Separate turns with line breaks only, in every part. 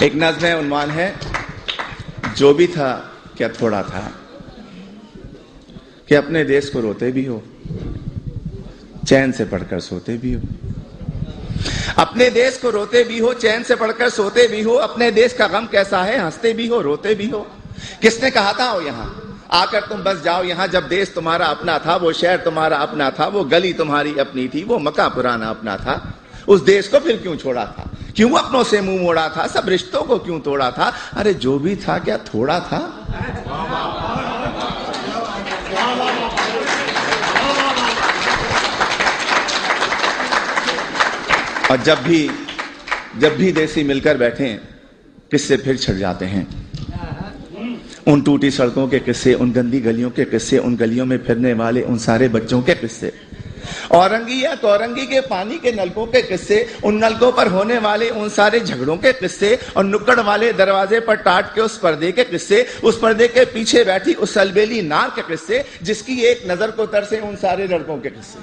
एक नज़्म है, उन्वान है जो भी था क्या थोड़ा था, कि अपने देश को रोते भी हो, चैन से पढ़कर सोते भी हो। अपने देश को रोते भी हो, चैन से पढ़कर सोते भी हो। अपने देश का गम कैसा है, हंसते भी हो, रोते भी हो। किसने कहा था आओ यहाँ आकर तुम बस जाओ यहाँ, जब देश तुम्हारा अपना था, वो शहर तुम्हारा अपना था, वो गली तुम्हारी अपनी थी, वो मका पुराना अपना था। उस देश को फिर क्यों छोड़ा था, क्यों अपनों से मुंह मोड़ा था, सब रिश्तों को क्यों तोड़ा था। अरे जो भी था क्या थोड़ा था। और जब भी देसी मिलकर बैठे किस्से फिर छिड़ जाते हैं। उन टूटी सड़कों के किस्से, उन गंदी गलियों के किस्से, उन गलियों में फिरने वाले उन सारे बच्चों के किस्से, औरंगी या तौरंगी के पानी के नलकों के किस्से, उन नलकों पर होने वाले उन सारे झगड़ों के किस्से, और नुक्कड़ वाले दरवाजे पर टाट के उस पर्दे के किस्से, उस पर्दे के पीछे बैठी उस अलबेली नार के किस्से, जिसकी एक नजर को तरसे उन सारे लड़कों के किस्से।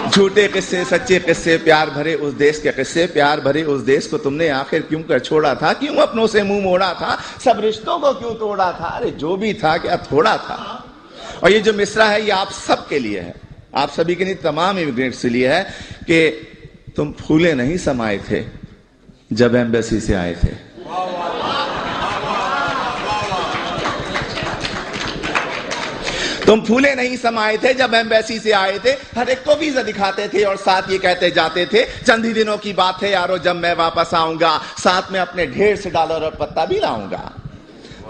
झूठे किस्से, सच्चे किस्से, प्यार भरे उस देश के किस्से, प्यार भरे उस देश को तुमने आखिर क्यों कर छोड़ा था, क्यों अपनों से मुंह मोड़ा था, सब रिश्तों को क्यों तोड़ा था। अरे जो भी था क्या थोड़ा था। और ये जो मिसरा है ये आप सब के लिए है, आप सभी के लिए, तमाम इमिग्रेंट्स के लिए है कि तुम फूले नहीं समाये थे जब एम्बेसी से आए थे। तुम फूले नहीं समाये थे जब एम्बेसी से आए थे, हर एक को वीजा दिखाते थे और साथ ये कहते जाते थे चंद ही दिनों की बात है यारो जब मैं वापस आऊंगा, साथ में अपने ढेर से डॉलर और पत्ता भी लाऊंगा।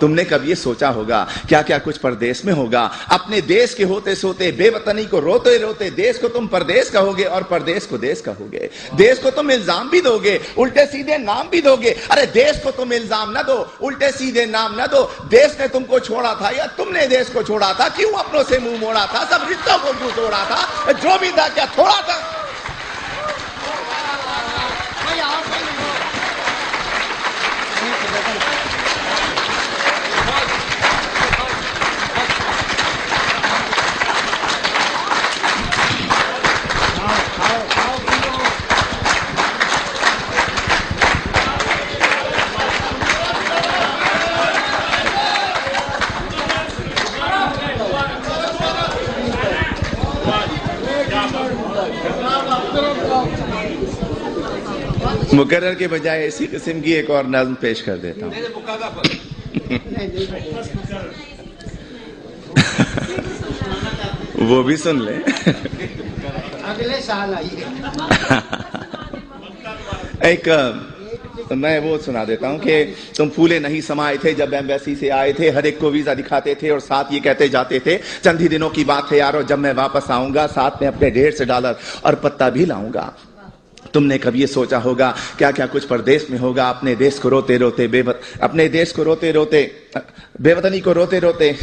तुमने कभी ये सोचा होगा क्या क्या कुछ परदेश में होगा। अपने देश के होते सोते, बेवतनी को रोते रोते देश को तुम परदेश कहोगे और परदेश को देश कहोगे। देश को तुम इल्जाम भी दोगे, उल्टे सीधे नाम भी दोगे। अरे देश को तुम इल्जाम ना दो, उल्टे सीधे नाम ना दो। देश ने तुमको छोड़ा था या तुमने देश को छोड़ा था, क्यों अपनों से मुंह मोड़ा था, सब रिश्तों को क्यों तोड़ा था। जो भी था क्या थोड़ा था। मुकर्रर के बजाय इसी किस्म की एक और नज़्म पेश कर देता हूँ। वो भी सुन ले।
अगले साल आइए।
एक मैं वो सुना देता हूँ कि तुम फूले नहीं समाये थे जब एम्बेसी से आए थे, हर एक को वीजा दिखाते थे और साथ ये कहते जाते थे चंद ही दिनों की बात है यारो जब मैं वापस आऊंगा, साथ में अपने ढेर से डॉलर और पत्ता भी लाऊंगा। तुमने कभी ये सोचा होगा क्या क्या कुछ परदेश में होगा। अपने देश को रोते रोते अपने देश को रोते रोते, बेवतनी को रोते रोते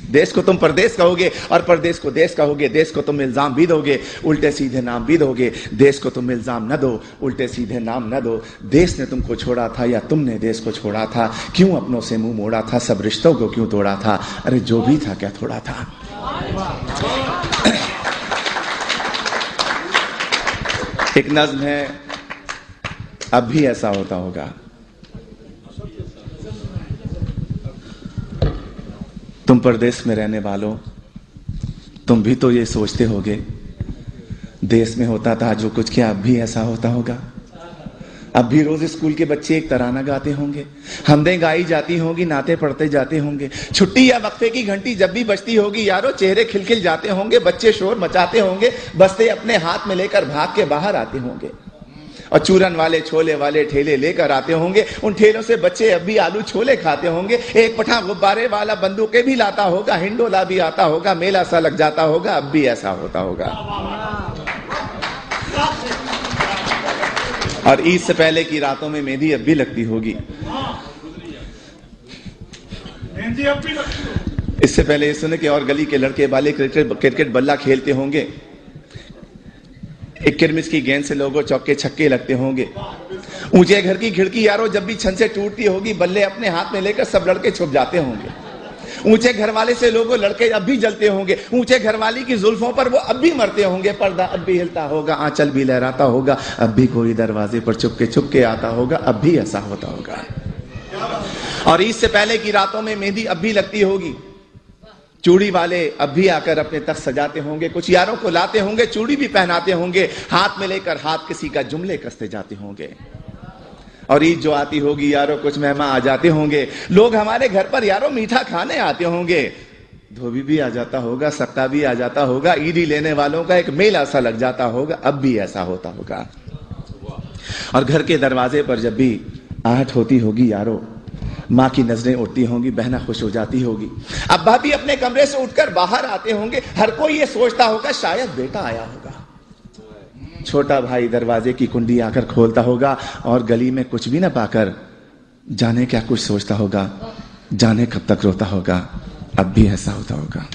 देश को तुम परदेश कहोगे और परदेश को देश कहोगे। देश को तुम इल्जाम भी दोगे, उल्टे सीधे नाम भी दोगे। देश को तुम इल्जाम न दो, उल्टे सीधे नाम न दो। देश ने तुमको छोड़ा था या तुमने देश को छोड़ा था, क्यों अपनों से मुंह मोड़ा था, सब रिश्तों को क्यों तोड़ा था। अरे जो भी था क्या थोड़ा था। एक नज़्म है, अब भी ऐसा होता होगा। तुम परदेश में रहने वालों, तुम भी तो ये सोचते होगे देश में होता था जो कुछ, क्या अब भी ऐसा होता होगा। अब भी रोज स्कूल के बच्चे एक तराना गाते होंगे, हमदें गाई जाती होंगी, नाते पढ़ते जाते होंगे। छुट्टी या वक्फे की घंटी जब भी बजती होगी यारो, चेहरे खिलखिल जाते होंगे, बच्चे शोर मचाते होंगे, बस्ते अपने हाथ में लेकर भाग के बाहर आते होंगे और चूरन वाले छोले वाले ठेले लेकर आते होंगे। उन ठेलों से बच्चे अब भी आलू छोले खाते होंगे। एक पठा गुब्बारे वाला बंदूकें भी लाता होगा, हिंडोला भी आता होगा, मेला सा लग जाता होगा। अब भी ऐसा होता होगा। और ईद से पहले की रातों में मेहंदी अब भी लगती होगी। इससे पहले ये सुने कि और गली के लड़के वाले क्रिकेट बल्ला खेलते होंगे। एक किरमिस की गेंद से लोगों चौके छक्के लगते होंगे। ऊंचे घर की खिड़की यारो जब भी छन से टूटती होगी, बल्ले अपने हाथ में लेकर सब लड़के छुप जाते होंगे। ऊंचे घर वाले से लोगों लड़के अब भी जलते होंगे, ऊंचे घर वाली की जुल्फों पर वो अब भी मरते होंगे, पर्दा अब भी हिलता होगा, आंचल भी लहराता होगा, अब भी कोई दरवाजे पर चुपके आता होगा, अब भी ऐसा होता होगा। और ईद से पहले की रातों में मेहंदी अब भी लगती होगी, चूड़ी वाले अब भी आकर अपने तख्त सजाते होंगे, कुछ यारों को लाते होंगे, चूड़ी भी पहनाते होंगे, हाथ में लेकर हाथ किसी का जुमले कसते जाते होंगे। और ईद जो आती होगी यारों, कुछ मेहमान आ जाते होंगे, लोग हमारे घर पर यारों मीठा खाने आते होंगे, धोबी भी आ जाता होगा, सत्ता भी आ जाता होगा, ईदी लेने वालों का एक मेला सा लग जाता होगा, अब भी ऐसा होता होगा। और घर के दरवाजे पर जब भी आहट होती होगी यारों, माँ की नजरें उठती होंगी, बहना खुश हो जाती होगी, अब्बा भी अपने कमरे से उठकर बाहर आते होंगे, हर कोई ये सोचता होगा शायद बेटा आया होगा। छोटा भाई दरवाजे की कुंडी आकर खोलता होगा और गली में कुछ भी ना पाकर जाने क्या कुछ सोचता होगा, जाने कब तक रोता होगा, अब भी ऐसा होता होगा।